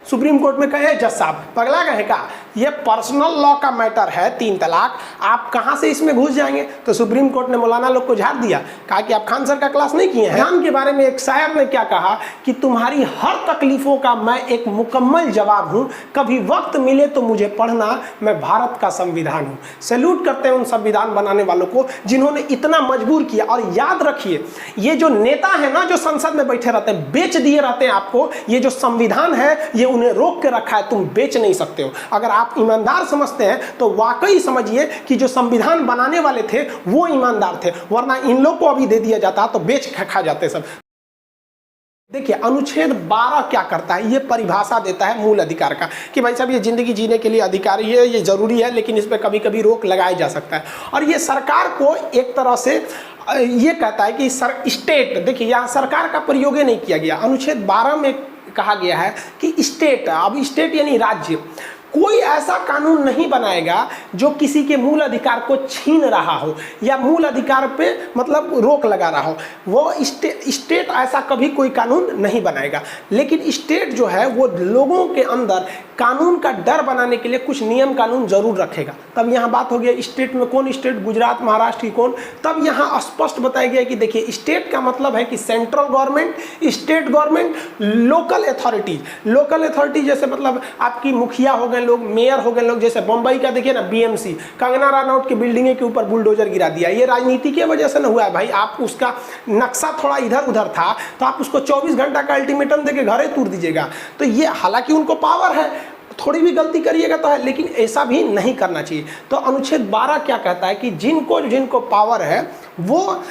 Supreme court में कहे जज साहब पगला गए का, ये पर्सनल लॉ का मैटर है 3 तलाक, आप कहां से इसमें घुस जाएंगे। तो सुप्रीम कोर्ट ने मौलाना लोग को झाड़ दिया, कहा कि आप खान सर का क्लास नहीं किए हैं। ध्यान के बारे में एक शायर ने क्या कहा कि तुम्हारी हर तकलीफों का मैं एक मुकम्मल जवाब हूं, कभी वक्त मिले तो मुझे पढ़ना, मैं भारत का संविधान हूं। सैल्यूट करते हैं उन संविधान बनाने वालों को जिन्होंने इतना मजबूर किया। और याद रखिए, ये जो नेता है ना, जो संसद में बैठे रहते हैं, बेच दिए रहते हैं आपको। ये जो संविधान है ये उन्हें रोक के रखा है, तुम बेच नहीं सकते हो। अगर आप ईमानदार समझते हैं तो वाकई समझिए कि जो संविधान बनाने वाले थे वो ईमानदार थे, वरना इन लोग को अभी दे दिया जाता तो बेच खा जाते सब। देखिए अनुच्छेद 12 क्या करता है, ये परिभाषा देता है मूल अधिकार का कि भाई साहब ये जिंदगी जीने के लिए अधिकार है, ये जरूरी है, लेकिन इस पर कभी कभी रोक लगाया जा सकता है। और ये सरकार को एक तरह से ये कहता है कि स्टेट, देखिए यहाँ सरकार का प्रयोग ही नहीं किया गया। अनुच्छेद 12 में कहा गया है कि स्टेट, अब स्टेट यानी राज्य, कोई ऐसा कानून नहीं बनाएगा जो किसी के मूल अधिकार को छीन रहा हो या मूल अधिकार पे मतलब रोक लगा रहा हो। वो स्टेट ऐसा कभी कोई कानून नहीं बनाएगा। लेकिन स्टेट जो है वो लोगों के अंदर कानून का डर बनाने के लिए कुछ नियम कानून जरूर रखेगा। तब यहाँ बात हो गया स्टेट में कौन स्टेट, गुजरात महाराष्ट्र की कौन। तब यहाँ स्पष्ट बताया गया कि देखिए स्टेट का मतलब है कि central government, state government, local authorities. Local authority जैसे मतलब आपकी मुखिया हो गए लोग, मेयर हो गए लोग, जैसे बंबई का देखिए ना बीएमसी, कंगना रनौत की बिल्डिंग के ऊपर बुलडोजर गिरा दिया। ये राजनीति की वजह से न हुआ है भाई, आप उसका नक्शा थोड़ा इधर उधर था तो आप उसको 24 घंटा का अल्टीमेटम देके घर ही तोड़ दीजिएगा। तो ये हालांकि उनको पावर है, थोड़ी भी गलती करिएगा तो है, लेकिन ऐसा भी नहीं करना चाहिए। तो अनुच्छेद 12 क्या कहता है कि जिनको पावर है वो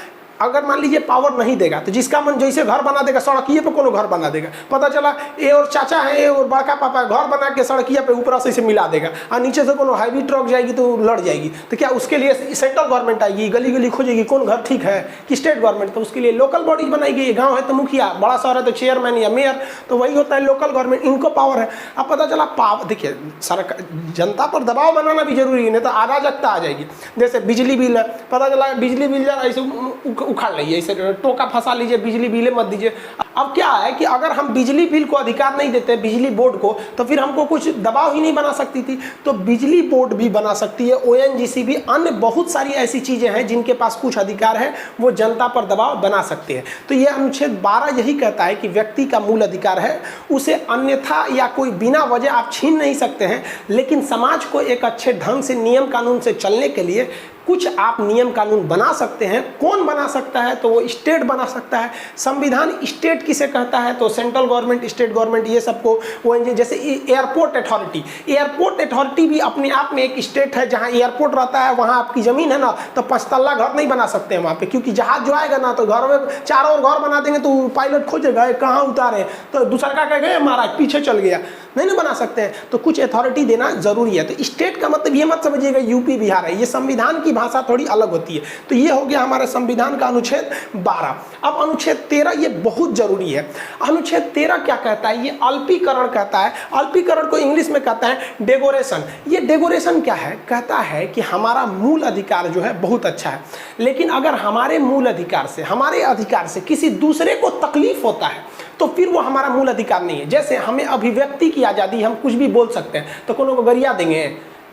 अगर मान लीजिए पावर नहीं देगा तो जिसका मन जैसे घर बना देगा, सड़किए पे कोनो घर बना देगा, पता चला ये और चाचा है ये और बड़का पापा घर बना के सड़किया पे ऊपर से मिला देगा और नीचे से कोनो हैवी ट्रक जाएगी तो लड़ जाएगी। तो क्या उसके लिए सेंट्रल गवर्नमेंट आएगी, गली गली खोजेगी कौन घर ठीक है कि स्टेट गवर्नमेंट। तो उसके लिए लोकल बॉडीज बनाएगी। गाँव है तो मुखिया, बड़ा शहर है तो चेयरमैन या मेयर, तो वही होता है लोकल गवर्नमेंट, इनको पावर है। अब पता चला पावर, देखिए सरकार जनता पर दबाव बनाना भी जरूरी है, नहीं तो अराजकता आ जाएगी। जैसे बिजली बिल है, पता चला बिजली बिल ऐसे उखाड़ लीजिए, ऐसे टोका फंसा लीजिए, बिजली बिल मत दीजिए। अब क्या है कि अगर हम बिजली बिल को अधिकार नहीं देते बिजली बोर्ड को, तो फिर हमको कुछ दबाव ही नहीं बना सकती थी। तो बिजली बोर्ड भी बना सकती है, ओएनजीसी भी, अन्य बहुत सारी ऐसी चीजें हैं जिनके पास कुछ अधिकार है, वो जनता पर दबाव बना सकते हैं। तो ये अनुच्छेद 12 यही कहता है कि व्यक्ति का मूल अधिकार है, उसे अन्यथा या कोई बिना वजह आप छीन नहीं सकते हैं। लेकिन समाज को एक अच्छे ढंग से नियम कानून से चलने के लिए कुछ आप नियम कानून बना सकते हैं। कौन बना सकता है, तो वो स्टेट बना सकता है। संविधान स्टेट किसे कहता है, तो सेंट्रल गवर्नमेंट, स्टेट गवर्नमेंट, ये सबको वो जैसे एयरपोर्ट अथॉरिटी, एयरपोर्ट अथॉरिटी भी अपने आप में एक स्टेट है। जहाँ एयरपोर्ट रहता है वहाँ आपकी जमीन है ना, तो 5 तल्ला घर नहीं बना सकते हैं वहाँ पे, क्योंकि जहाज जो आएगा ना तो घर में चारों ओर घर बना देंगे तो पायलट खोजेगा कहाँ उतारे, तो दूसरा का कह गए महाराज पीछे चल गया, नहीं बना सकते हैं। तो कुछ अथॉरिटी देना जरूरी है। तो स्टेट का मतलब ये मत समझिएगा यूपी बिहार है, ये संविधान की भाषा थोड़ी अलग होती है। तो ये हो गया हमारे संविधान का अनुच्छेद 12। अब अनुच्छेद 13 ये बहुत जरूरी है। अनुच्छेद 13 क्या कहता है, ये अल्पीकरण कहता है। अल्पीकरण को इंग्लिश में कहता है डेगोरेशन। ये डेगोरेशन क्या है, कहता है कि हमारा मूल अधिकार जो है बहुत अच्छा है, लेकिन अगर हमारे मूल अधिकार से, हमारे अधिकार से किसी दूसरे को तकलीफ होता है तो फिर वो हमारा मूल अधिकार नहीं है। जैसे हमें अभिव्यक्ति की आज़ादी, हम कुछ भी बोल सकते हैं, तो कोनो को गरिया देंगे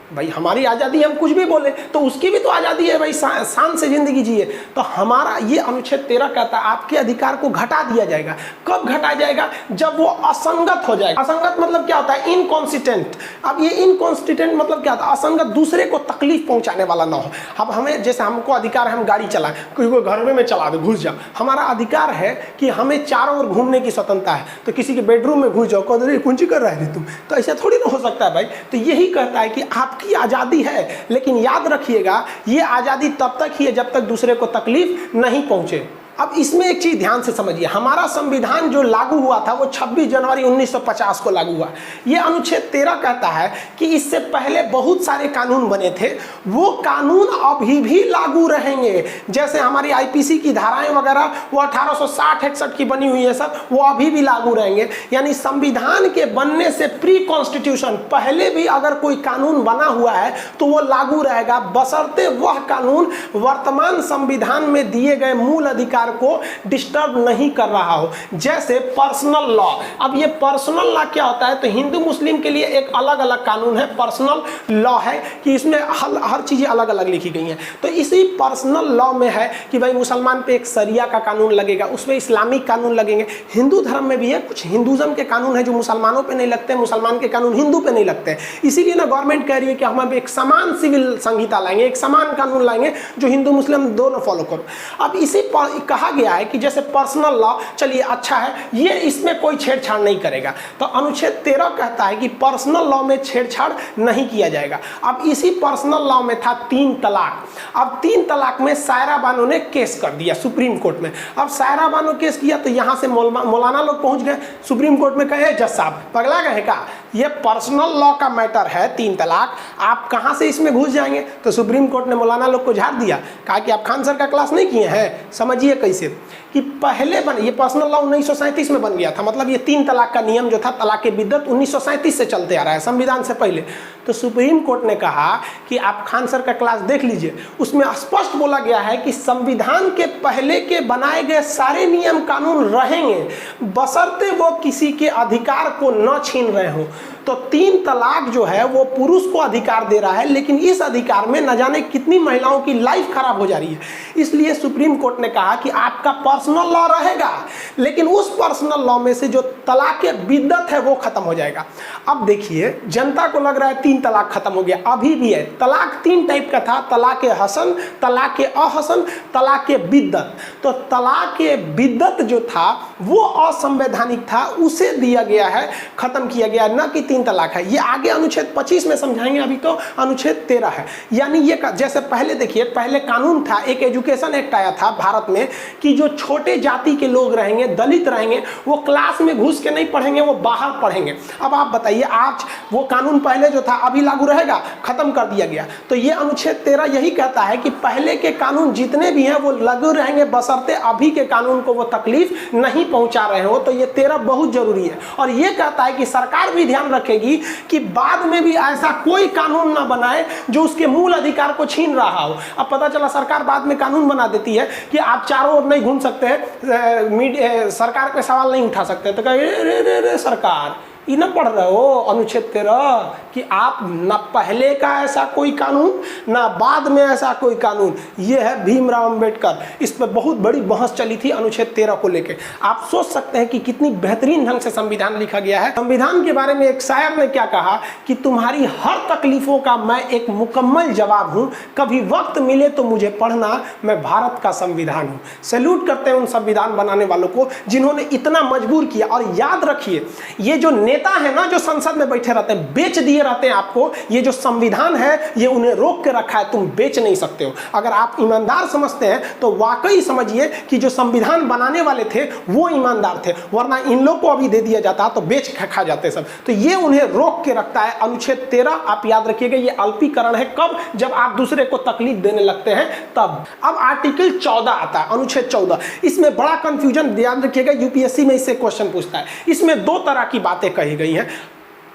भाई, हमारी आज़ादी, हम कुछ भी बोले तो उसकी भी तो आज़ादी है भाई, शान से जिंदगी जिए। तो हमारा ये अनुच्छेद 13 कहता है आपके अधिकार को घटा दिया जाएगा। कब घटाया जाएगा, जब वो असंगत हो जाएगा। असंगत मतलब क्या होता है, इनकॉन्सिस्टेंट। अब ये इनकॉन्सिस्टेंट मतलब क्या होता है, असंगत, दूसरे को तकलीफ पहुंचाने वाला ना हो। अब हमें जैसे हमको अधिकार है हम गाड़ी चलाएं, कोई घर में चला दे घुस जाओ, हमारा अधिकार है कि हमें चारों ओर घूमने की स्वतंत्रता है। तो किसी के बेडरूम में घुस जाओ, कह कुंची कर रहे तुम, तो ऐसा थोड़ी ना हो सकता है भाई। तो यही कहता है कि आपकी आजादी है, लेकिन याद रखिएगा ये आजादी तब तक ही है जब तक दूसरे को तकलीफ नहीं पहुंचे। अब इसमें एक चीज ध्यान से समझिए, हमारा संविधान जो लागू हुआ था वो 26 जनवरी 1950 को लागू हुआ। ये अनुच्छेद 13 कहता है कि इससे पहले बहुत सारे कानून बने थे, वो कानून अभी भी लागू रहेंगे। जैसे हमारी आईपीसी की धाराएं वगैरह वो 1860-61 की बनी हुई है सब, वो अभी भी लागू रहेंगे। यानी संविधान के बनने से प्री कॉन्स्टिट्यूशन पहले भी अगर कोई कानून बना हुआ है तो वो लागू रहेगा, बशर्ते वह कानून वर्तमान संविधान में दिए गए मूल अधिकार अधिकार को डिस्टर्ब नहीं कर रहा हो। जैसे पर्सनल लॉ, अब ये पर्सनल लॉ क्या होता है, तो हिंदू मुस्लिम के लिए एक अलग अलग कानून है, पर्सनल लॉ है कि इसमें हर चीज़ें अलग अलग लिखी गई हैं। तो इसी पर्सनल लॉ में है कि भाई मुसलमान पे एक शरिया का कानून लगेगा, उसमें इस्लामिक कानून लगेंगे। हिंदू धर्म में भी है, कुछ हिंदुज़म के कानून है जो मुसलमानों पे नहीं लगते, मुसलमान के कानून हिंदू पे नहीं लगते। इसीलिए ना गवर्नमेंट कह रही है कि हम अब एक समान सिविल संहिता लाएंगे, एक समान कानून लाएंगे जो हिंदू मुस्लिम दोनों फॉलो करो। अब इसी पर कहा गया है कि जैसे पर्सनल लॉ, चलिए अच्छा है, ये इसमें कोई छेड़छाड़ नहीं करेगा। तो अनुच्छेद 13 कहता है कि पर्सनल लॉ में छेड़छाड़ नहीं किया जाएगा। अब इसी पर्सनल लॉ में था 3 तलाक। अब 3 तलाक में सायरा बानो ने केस कर दिया सुप्रीम कोर्ट में। अब सायरा बानो केस किया तो यहाँ से मौलाना लोग पहुँच गए सुप्रीम कोर्ट में, कहे जज साहब पगला गए का, ये पर्सनल लॉ का मैटर है 3 तलाक, आप कहाँ से इसमें घुस जाएंगे। तो सुप्रीम कोर्ट ने मौलाना लोग को झाड़ दिया, कहा कि आप खान सर का क्लास नहीं किए हैं। समझिए कैसे कि पहले ये पर्सनल लॉ 1937 में बन गया था, मतलब ये 3 तलाक का नियम जो था, तलाक के बिद्दत 1937 से चलते आ रहा है, संविधान से पहले। तो सुप्रीम कोर्ट ने कहा कि आप खान सर का क्लास देख लीजिए, उसमें स्पष्ट बोला गया है कि संविधान के पहले के बनाए गए सारे नियम कानून रहेंगे बशर्ते वो किसी के अधिकार को न छीन रहे हो। तो 3 तलाक जो है वो पुरुष को अधिकार दे रहा है, लेकिन इस अधिकार में न जाने कितनी महिलाओं की लाइफ खराब हो जा रही है। इसलिए सुप्रीम कोर्ट ने कहा कि आपका पर्सनल लॉ रहेगा, लेकिन उस पर्सनल लॉ में से जो तलाक बिद्दत है वो खत्म हो जाएगा। अब देखिए, जनता को लग रहा है 3 तलाक खत्म हो गया, अभी भी है। तलाक 3 टाइप का था, तलाक हसन, तलाक अहसन, तलाक बिद्दत। तो तलाक बिद्दत जो था वो असंवैधानिक था, उसे दिया गया है, खत्म किया गया, न कि 3 तलाक है। ये आगे अनुच्छेद 25 में समझाएंगे, अभी तो अनुच्छेद 13 है। यानी ये जैसे पहले देखिए, पहले कानून था, एक एजुकेशन एक्ट आया था भारत में कि जो छोटे जाति के लोग रहेंगे, दलित रहेंगे, वो क्लास में घुस के नहीं पढ़ेंगे, वो बाहर पढ़ेंगे। अब आप बताइए, आज वो कानून पहले जो था अभी लागू रहेगा, खत्म कर दिया गया। तो ये अनुच्छेद 13 यही कहता है कि पहले के कानून जितने भी हैं वो लागू रहेंगे बशर्ते अभी के कानून को वो तकलीफ नहीं पहुंचा रहे हो। तो ये 13 बहुत जरूरी है। और ये कहता है कि सरकार भी ध्यान रखेगी कि बाद में भी ऐसा कोई कानून ना बनाए जो उसके मूल अधिकार को छीन रहा हो। अब पता चला सरकार बाद में कानून बना देती है कि आप चारों ओर नहीं घूम सकते हैं, सरकार पे सवाल नहीं उठा सकते। तो कहे सरकार ये न पढ़ रहे हो अनुच्छेद 13 कि आप न पहले का ऐसा कोई कानून ना बाद में ऐसा कोई कानून। ये है भीमराव अंबेडकर, इस पर बहुत बड़ी बहस चली थी अनुच्छेद 13 को लेकर। आप सोच सकते हैं कि कितनी बेहतरीन ढंग से संविधान लिखा गया है। संविधान के बारे में एक शायर ने क्या कहा कि तुम्हारी हर तकलीफों का मैं एक मुकम्मल जवाब हूँ, कभी वक्त मिले तो मुझे पढ़ना, मैं भारत का संविधान हूँ। सैल्यूट करते हैं उन संविधान बनाने वालों को जिन्होंने इतना मजबूर किया। और याद रखिए, ये जो नेता है ना, जो संसद में बैठे रहते हैं, बेच दिए रहते हैं आपको। ये जो संविधान है ये उन्हें रोक के रखा है, तुम बेच नहीं सकते हो। अगर आप ईमानदार समझते हैं तो वाकई समझिए कि जो संविधान बनाने वाले थे वो ईमानदार थे, वरना इन लोग को अभी दे दिया जाता तो बेच खा जाते सब। तो ये उन्हें रोक के रखता है अनुच्छेद 13। आप याद रखिएगा, ये अल्पीकरण है। कब? जब आप दूसरे को तकलीफ देने लगते हैं तब। अब आर्टिकल 14 आता है, अनुच्छेद 14। इसमें बड़ा कंफ्यूजन, ध्यान रखिएगा, यूपीएससी में इससे क्वेश्चन पूछता है। इसमें 2 तरह की बातें कही गई हैं।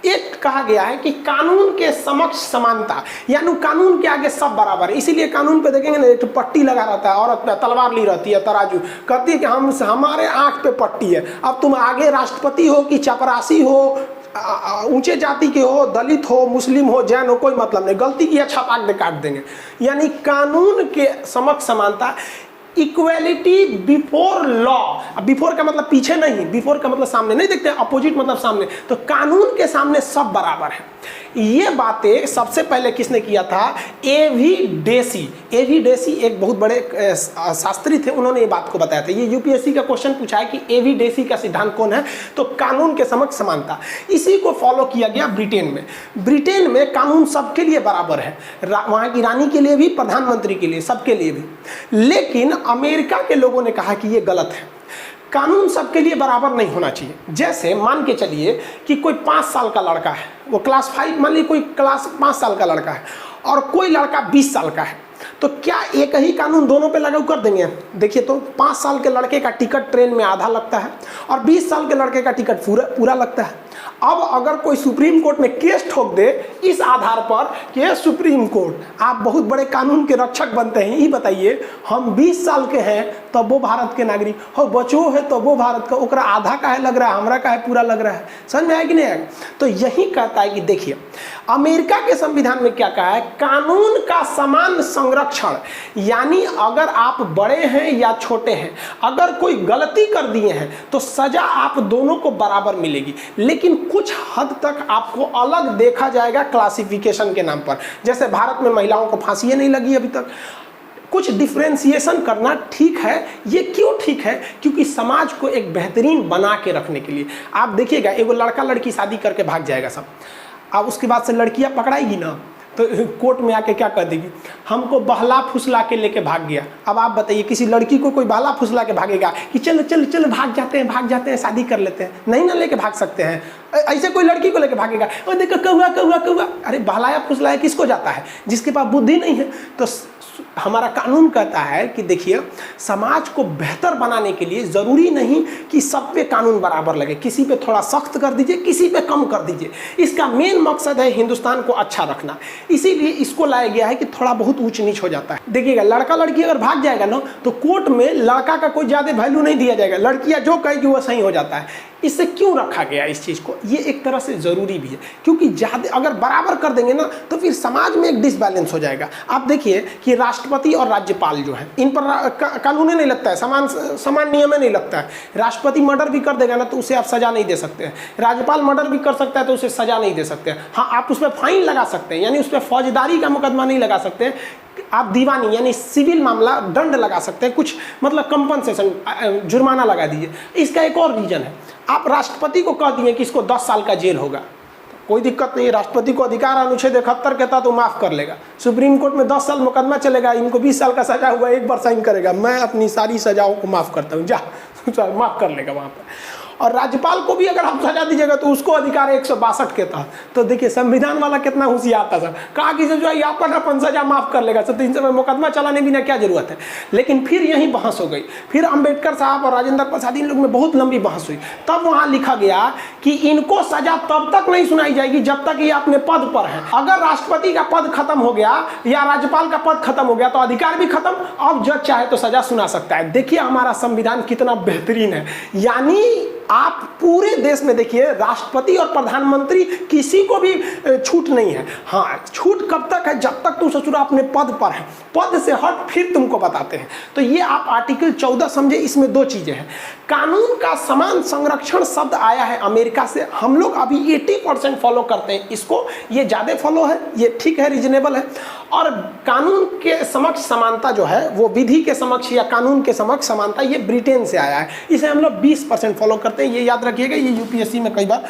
एक कहा गया है कि कानून के समक्ष समानता, यानी कानून के आगे सब बराबर है। इसीलिए कानून पे देखेंगे ना, एक पट्टी लगा रहता है, औरत पे तलवार ली रहती है, तराजू, कहती है कि हमारे आंख पे पट्टी है। अब तुम आगे राष्ट्रपति हो कि चपरासी हो, ऊंचे जाति के हो, दलित हो, मुस्लिम हो, जैन हो, कोई मतलब नहीं, गलती किया छपाक दे काट देंगे। यानी कानून के समक्ष समानता, इक्वेलिटी बिफोर लॉ। बिफोर का मतलब पीछे नहीं, बिफोर का मतलब सामने नहीं, देखते हैं अपोजिट मतलब सामने। तो कानून के सामने सब बराबर है। ये बातें सबसे पहले किसने किया था? एवी डेसी। एवी डेसी एक बहुत बड़े शास्त्री थे, उन्होंने ये बात को बताया था। ये यूपीएससी का क्वेश्चन पूछा है कि एवी डेसी का सिद्धांत कौन है? तो कानून के समक्ष समानता। इसी को फॉलो किया गया ब्रिटेन में। ब्रिटेन में कानून सबके लिए बराबर है, वहाँ की रानी के लिए भी, प्रधानमंत्री के लिए, सबके लिए भी। लेकिन अमेरिका के लोगों ने कहा कि ये गलत है, कानून सबके लिए बराबर नहीं होना चाहिए। जैसे मान के चलिए कि कोई 5 साल का लड़का है, वो क्लास 5, मान लीजिए कोई क्लास 5 साल का लड़का है, और कोई लड़का 20 साल का है, तो क्या एक ही कानून दोनों पे लागू कर देंगे? देखिए तो 5 साल के लड़के का टिकट ट्रेन में आधा लगता है और 20 साल के लड़के का टिकट पूरा लगता है। अब अगर कोई सुप्रीम कोर्ट में केस ठोक दे इस आधार पर कि ये सुप्रीम कोर्ट आप बहुत बड़े कानून के रक्षक बनते हैं, ये बताइए हम 20 साल के हैं तब वो भारत के नागरिक हो, बचो है तो वो भारत का, ओकरा आधा का है लग रहा है, हमरा का है पूरा लग रहा है। समझ में आया कि नहीं आया? तो यही कहता है कि देखिए अमेरिका के संविधान में क्या कहा है, कानून का समान संरक्षण, यानी अगर आप बड़े हैं या छोटे हैं, अगर कोई गलती कर दिए हैं तो सजा आप दोनों को बराबर मिलेगी, लेकिन कुछ हद तक आपको अलग देखा जाएगा क्लासिफिकेशन के नाम पर। जैसे भारत में महिलाओं को फांसी नहीं लगी अभी तक, कुछ डिफ्रेंसिएशन करना ठीक है। ये क्यों ठीक है? क्योंकि समाज को एक बेहतरीन बना के रखने के लिए। आप देखिएगा एगो लड़का लड़की शादी करके भाग जाएगा सब, अब उसके बाद से लड़कियां पकड़ाएगी ना तो कोर्ट में आके क्या कर देगी, हमको बहला फुसला के लेके भाग गया। अब आप बताइए किसी लड़की को कोई बहला फुसला के भागेगा कि चलो चलो चलो भाग जाते हैं शादी कर लेते हैं? नहीं ना लेके भाग सकते हैं। ऐसे कोई लड़की को लेके भागेगा, और देखो कौआ कौआ कौआ, अरे बहलाया फुसलाया किसको जाता है? जिसके पास बुद्धि नहीं है। तो हमारा कानून कहता है कि देखिए समाज को बेहतर बनाने के लिए ज़रूरी नहीं कि सब पे कानून बराबर लगे, किसी पे थोड़ा सख्त कर दीजिए, किसी पे कम कर दीजिए। इसका मेन मकसद है हिंदुस्तान को अच्छा रखना, इसीलिए इसको लाया गया है कि थोड़ा बहुत ऊंच नीच हो जाता है। देखिएगा लड़का लड़की अगर भाग जाएगा ना तो कोर्ट में लड़का का कोई ज़्यादा वैल्यू नहीं दिया जाएगा, लड़कियाँ जो कहेगी वो सही हो जाता है। इससे क्यों रखा गया इस चीज़ को? ये एक तरह से ज़रूरी भी है, क्योंकि ज़्यादा अगर बराबर कर देंगे ना तो फिर समाज में एक डिसबैलेंस हो जाएगा। आप देखिए कि राष्ट्रपति और राज्यपाल जो है इन पर कानून नहीं लगता है, समान नियम नहीं लगता है। राष्ट्रपति मर्डर भी कर देगा ना तो उसे आप सज़ा नहीं दे सकते हैं, राज्यपाल मर्डर भी कर सकता है तो उसे सज़ा नहीं दे सकते हैं। हाँ, आप उस पर फाइन लगा सकते हैं, यानी उस पर फौजदारी का मुकदमा नहीं लगा सकते हैं, आप दीवानी यानी सिविल मामला दंड लगा सकते हैं, कुछ मतलब कंपनसेशन जुर्माना लगा दीजिए। इसका एक और रीजन है, आप राष्ट्रपति को कह दिए कि इसको 10 साल का जेल होगा, कोई दिक्कत नहीं, राष्ट्रपति को अधिकार अनुच्छेद 71 के तहत तो माफ़ कर लेगा। सुप्रीम कोर्ट में 10 साल मुकदमा चलेगा, इनको 20 साल का सजा हुआ, एक बार साइन करेगा, मैं अपनी सारी सजाओं को माफ़ करता हूँ, जा माफ़ कर लेगा वहाँ पर। और राज्यपाल को भी अगर आप सजा दीजिएगा तो उसको अधिकार है 162 के तहत। तो देखिए संविधान वाला कितना होशियार था सर, कहा कि जो है अपन सजा माफ़ कर लेगा, 300 में मुकदमा चलाने भी ना क्या जरूरत है। लेकिन फिर यही बहस हो गई, फिर अंबेडकर साहब और राजेंद्र प्रसाद इन लोग में बहुत लंबी बहस हुई, तब वहाँ लिखा गया कि इनको सजा तब तक नहीं सुनाई जाएगी जब तक ये अपने पद पर है। अगर राष्ट्रपति का पद खत्म हो गया या राज्यपाल का पद खत्म हो गया तो अधिकार भी खत्म, अब जज चाहे तो सजा सुना सकता है। देखिए हमारा संविधान कितना बेहतरीन है, यानी आप पूरे देश में देखिए राष्ट्रपति और प्रधानमंत्री किसी को भी छूट नहीं है। हाँ, छूट कब तक है? जब तक तुम ससुरा अपने पद पर है, पद से हट फिर तुमको बताते हैं। तो ये आप आर्टिकल 14 समझे, इसमें 2 चीजें हैं। कानून का समान संरक्षण शब्द आया है अमेरिका से, हम लोग अभी 80% फॉलो करते हैं इसको, ये ज़्यादा फॉलो है, ये ठीक है, रीजनेबल है। और कानून के समक्ष समानता जो है वो विधि के समक्ष या कानून के समक्ष समानता, ये ब्रिटेन से आया है, इसे हम लोग 20% फॉलो करते हैं। ये याद रखिएगा, ये यूपीएससी में कई बार